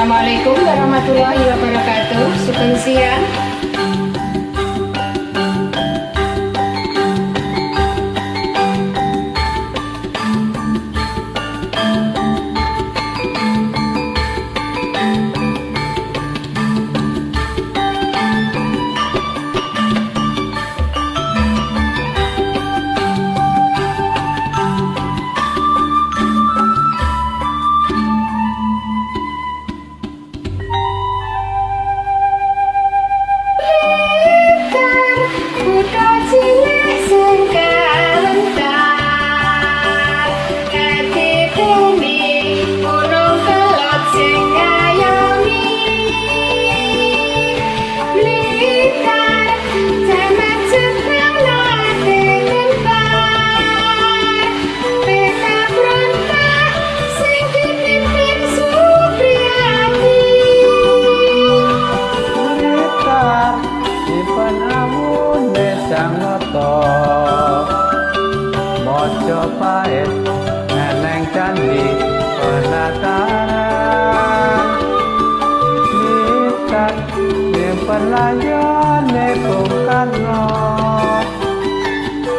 Assalamualaikum warahmatullahi wabarakatuh. Sugeng siang. Mojopahit neneng candi penataran Lihat nyimpen layone Bung Karno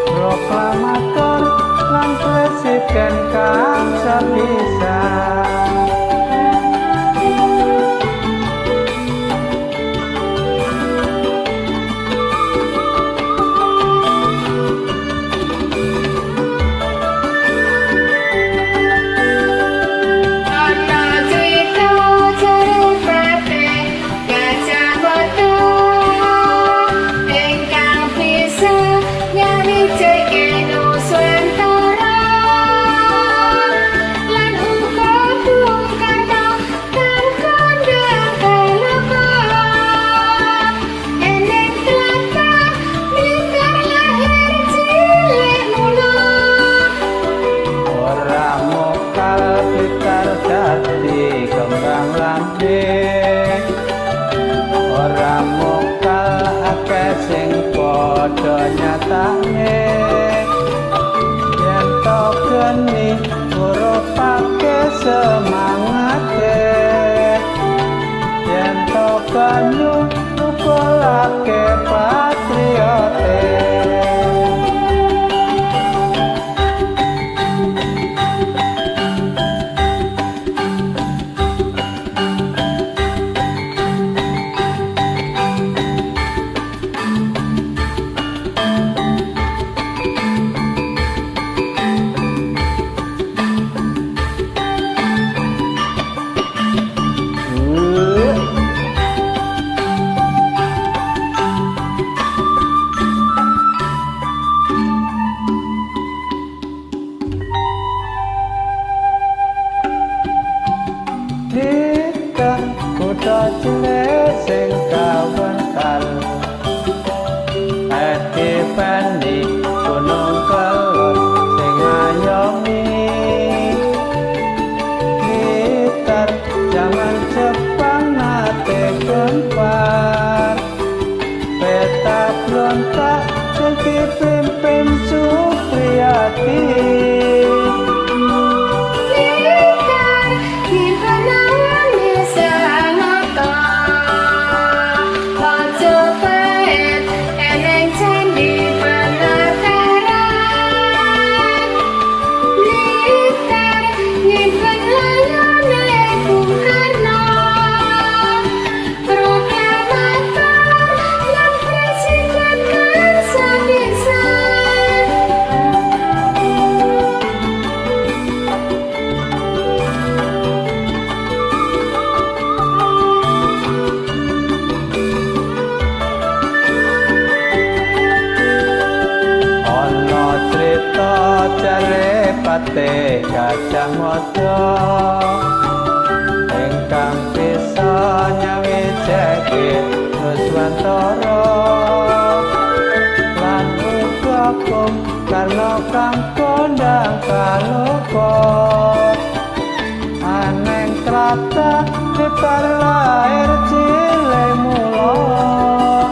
proklamator lan presiden kang sepisan. Kembang lambing ora mokal akeh sing padha nyatane yen to geni urupake semangate yen to banyu nukulake patriote. Kutha cilik sing kawentar Edi Gunung Kelur sing ngayomi gitar jaman Jepang nate gempar peta berontak sing dipimpin Supriyati. Jarepate Gajah Mada ingkang bisa nyawijake Nuswantara lan uga Bung Karno kang kondang kaloka aneng krata Blitar lair cilik mula.